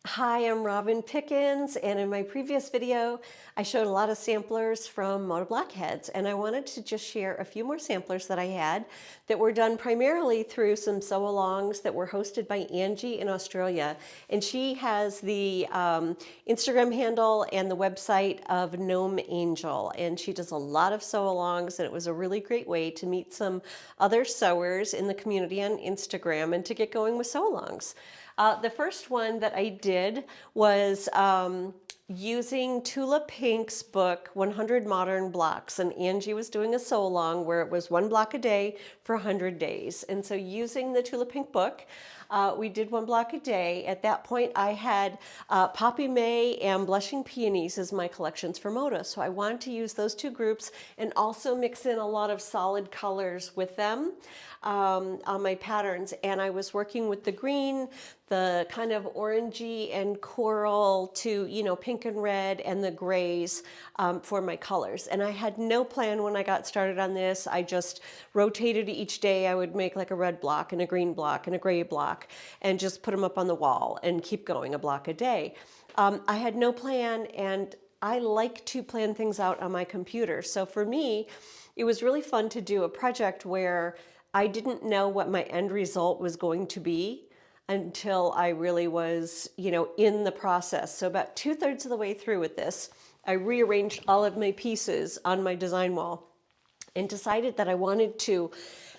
Hi, I'm Robin Pickens, and in my previous video, I showed a lot of samplers from Moto Blackheads, and I wanted to just share a few more samplers that I had that were done primarily through some sew-alongs that were hosted by Angie in Australia. And she has the Instagram handle and the website of Gnome Angel, and she does a lot of sew-alongs, and it was a really great way to meet some other sewers in the community on Instagram and to get going with sew-alongs. The first one that I did was using Tula Pink's book, 100 Modern Blocks. And Angie was doing a sew along where it was one block a day for 100 days. And so using the Tula Pink book, we did one block a day. At that point, I had Poppy May and Blushing Peonies as my collections for Moda. So I wanted to use those two groups and also mix in a lot of solid colors with them on my patterns. And I was working with the green, the kind of orangey and coral to, pink and red, and the grays for my colors. And I had no plan when I got started on this. I just rotated each day. I would make like a red block and a green block and a gray block and just put them up on the wall and keep going a block a day. I had no plan, and I like to plan things out on my computer. So for me, it was really fun to do a project where I didn't know what my end result was going to be until I really was, in the process. So about 2/3 of the way through with this, I rearranged all of my pieces on my design wall and decided that I wanted to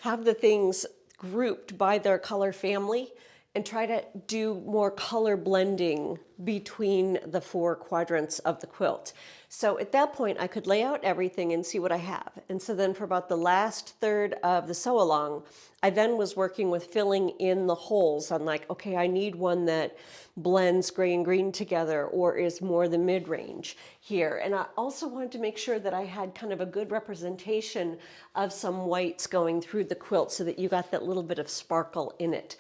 have the things grouped by their color family and try to do more color blending between the four quadrants of the quilt. So at that point, I could lay out everything and see what I have. And so then for about the last third of the sew along, I then was working with filling in the holes on like, okay, I need one that blends gray and green together or is more the mid-range here. And I also wanted to make sure that I had kind of a good representation of some whites going through the quilt so that you got that little bit of sparkle in it.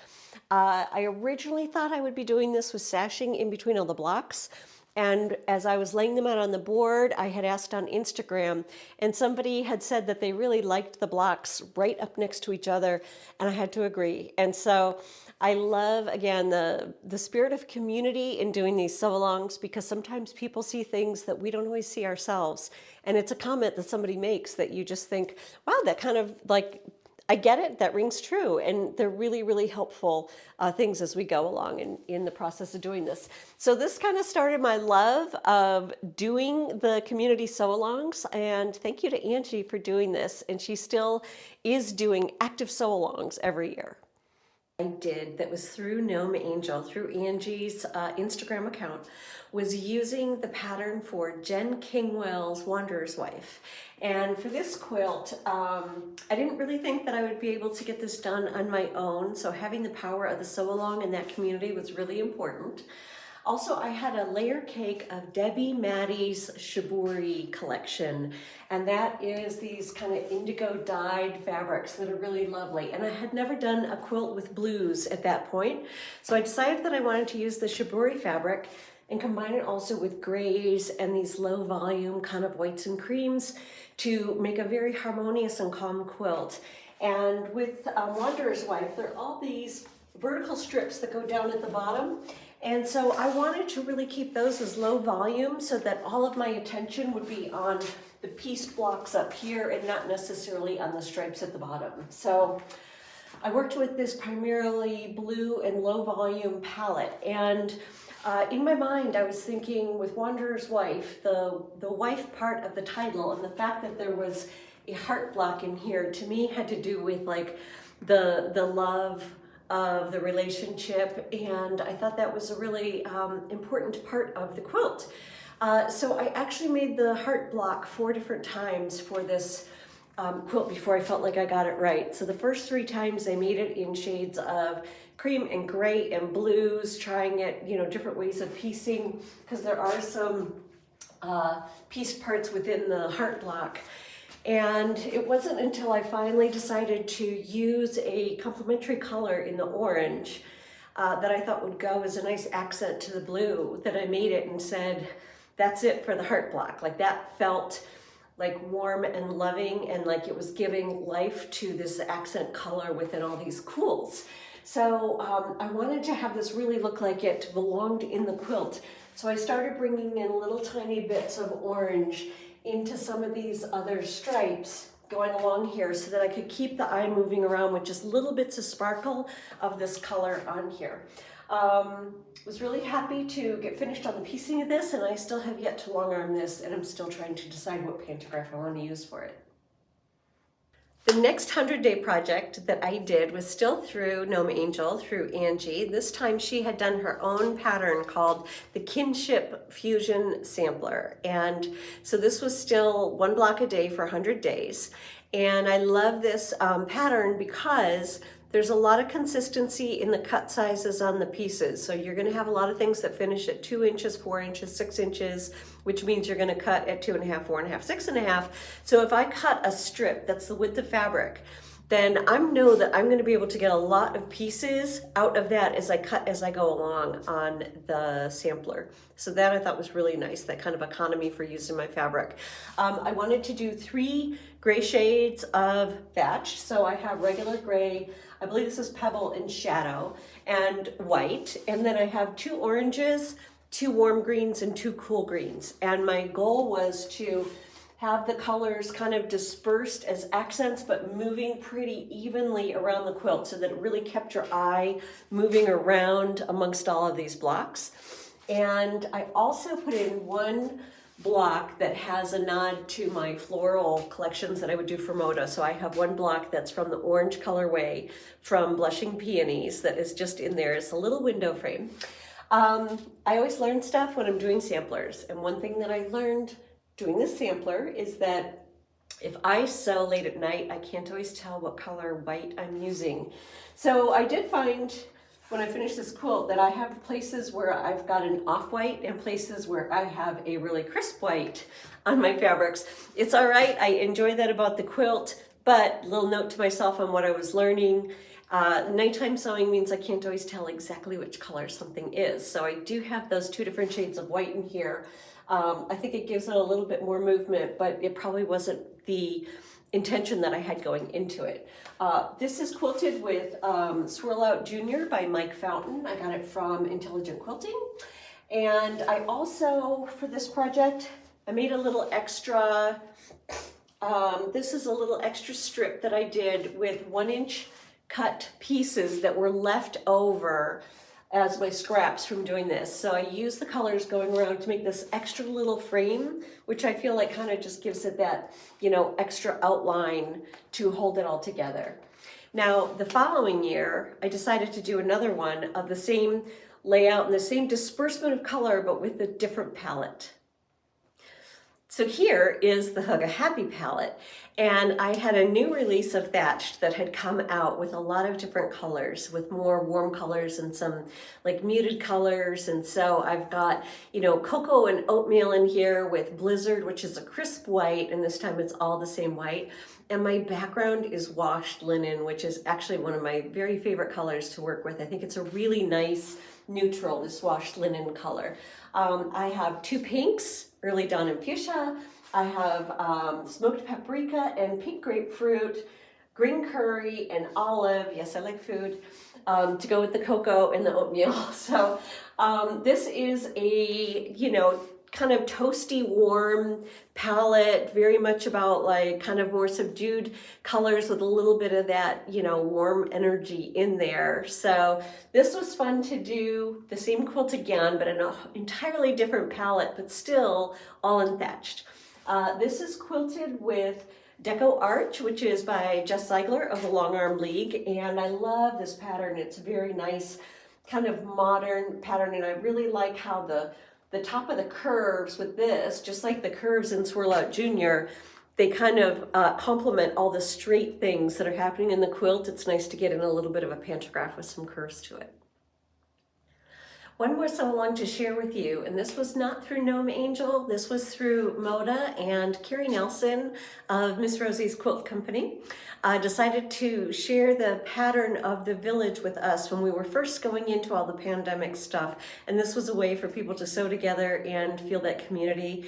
I originally thought I would be doing this with sashing in between all the blocks. And as I was laying them out on the board, I had asked on Instagram, and somebody had said that they really liked the blocks right up next to each other, and I had to agree. And so I love, again, the spirit of community in doing these sew-alongs, because sometimes people see things that we don't always see ourselves. And it's a comment that somebody makes that you just think, wow, that kind of like, I get it, that rings true. And they're really, really helpful things as we go along in the process of doing this. So this kind of started my love of doing the community sew-alongs. And thank you to Angie for doing this. And she still is doing active sew-alongs every year. I did that was through Gnome Angel, through Angie's Instagram account, was using the pattern for Jen Kingwell's Wanderer's Wife. And for this quilt, I didn't really think that I would be able to get this done on my own, so having the power of the sew-along in that community was really important. Also, I had a layer cake of Debbie Maddie's Shibori collection, and that is these kind of indigo dyed fabrics that are really lovely. And I had never done a quilt with blues at that point, so I decided that I wanted to use the Shibori fabric and combine it also with grays and these low volume kind of whites and creams to make a very harmonious and calm quilt. And with Wanderer's Wife, there are all these vertical strips that go down at the bottom. And so I wanted to really keep those as low volume so that all of my attention would be on the pieced blocks up here and not necessarily on the stripes at the bottom. So I worked with this primarily blue and low volume palette. And in my mind, I was thinking with Wanderer's Wife, the wife part of the title and the fact that there was a heart block in here, to me had to do with like the love of the relationship, and I thought that was a really important part of the quilt. So I actually made the heart block 4 different times for this quilt before I felt like I got it right. So the first 3 times I made it in shades of cream and gray and blues, trying it, different ways of piecing, because there are some pieced parts within the heart block. And it wasn't until I finally decided to use a complementary color in the orange that I thought would go as a nice accent to the blue that I made it and said, that's it for the heart block. Like that felt like warm and loving and like it was giving life to this accent color within all these quilts. So I wanted to have this really look like it belonged in the quilt. So I started bringing in little tiny bits of orange into some of these other stripes going along here so that I could keep the eye moving around with just little bits of sparkle of this color on here. Was really happy to get finished on the piecing of this, and I still have yet to long arm this, and I'm still trying to decide what pantograph I want to use for it. The next 100-day project that I did was still through Gnome Angel, through Angie. This time she had done her own pattern called the Kinship Fusion Sampler. And so this was still 1 block a day for 100 days. And I love this pattern because there's a lot of consistency in the cut sizes on the pieces. So you're gonna have a lot of things that finish at 2 inches, 4 inches, 6 inches, which means you're gonna cut at 2.5, 4.5, 6.5. So if I cut a strip that's the width of fabric, then I know that I'm gonna be able to get a lot of pieces out of that as I cut as I go along on the sampler. So that I thought was really nice, that kind of economy for using my fabric. I wanted to do 3 gray shades of thatch. So I have regular gray, I believe this is Pebble and Shadow, and white. And then I have 2 oranges, 2 warm greens, and 2 cool greens. And my goal was to have the colors kind of dispersed as accents, but moving pretty evenly around the quilt so that it really kept your eye moving around amongst all of these blocks. And I also put in 1 block that has a nod to my floral collections that I would do for Moda. So I have 1 block that's from the orange colorway from Blushing Peonies that is just in there. It's a little window frame. I always learn stuff when I'm doing samplers. And one thing that I learned doing this sampler is that if I sew late at night, I can't always tell what color white I'm using. So I did find when I finish this quilt that I have places where I've got an off-white and places where I have a really crisp white on my fabrics. It's all right, I enjoy that about the quilt, but little note to myself on what I was learning. Nighttime sewing means I can't always tell exactly which color something is. So I do have those 2 different shades of white in here. I think it gives it a little bit more movement, but it probably wasn't the intention that I had going into it. This is quilted with Swirl Out Jr. by Mike Fountain. I got it from Intelligent Quilting. And I also, for this project, I made a little extra, this is a little extra strip that I did with 1-inch cut pieces that were left over as my scraps from doing this. So I use the colors going around to make this extra little frame, which I feel like kind of just gives it that, you know, extra outline to hold it all together. Now, the following year, I decided to do another one of the same layout and the same disbursement of color, but with a different palette. So here is the Hug a Happy palette, and I had a new release of Thatched that had come out with a lot of different colors, with more warm colors and some like muted colors. And so I've got, you know, cocoa and oatmeal in here with Blizzard, which is a crisp white, and this time it's all the same white. And my background is washed linen, which is actually one of my very favorite colors to work with. I think it's a really nice neutral, this washed linen color. I have 2 pinks, Early Dawn and Fuchsia. I have smoked paprika and pink grapefruit, green curry and olive. Yes, I like food, to go with the cocoa and the oatmeal. So this is a, you know, kind of toasty, warm palette, very much about like kind of more subdued colors with a little bit of that, you know, warm energy in there. So this was fun to do, the same quilt again, but in an entirely different palette, but still all in thatched. This is quilted with Deco Arch, which is by Jess Ziegler of the Longarm League, and I love this pattern. It's a very nice kind of modern pattern, and I really like how the top of the curves with this, just like the curves in Swirl Out Jr., they kind of complement all the straight things that are happening in the quilt. It's nice to get in a little bit of a pantograph with some curves to it. One more sew along to share with you, and this was not through Gnome Angel, this was through Moda, and Carrie Nelson of Miss Rosie's Quilt Company decided to share the pattern of the village with us when we were first going into all the pandemic stuff, and this was a way for people to sew together and feel that community.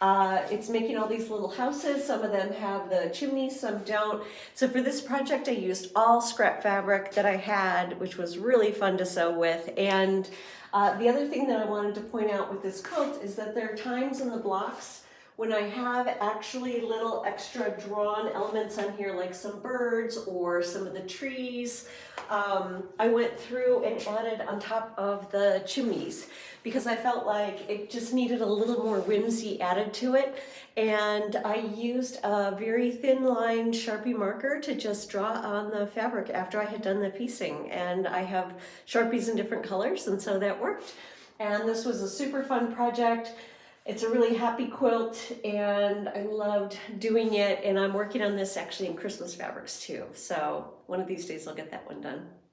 It's making all these little houses. Some of them have the chimneys, some don't. So for this project, I used all scrap fabric that I had, which was really fun to sew with. And the other thing that I wanted to point out with this quilt is that there are times in the blocks when I have actually little extra drawn elements on here, like some birds or some of the trees. I went through and added on top of the chimneys because I felt like it just needed a little more whimsy added to it. And I used a very thin line Sharpie marker to just draw on the fabric after I had done the piecing. And I have Sharpies in different colors, and so that worked. And this was a super fun project. It's a really happy quilt, and I loved doing it, and I'm working on this actually in Christmas fabrics too. So one of these days I'll get that one done.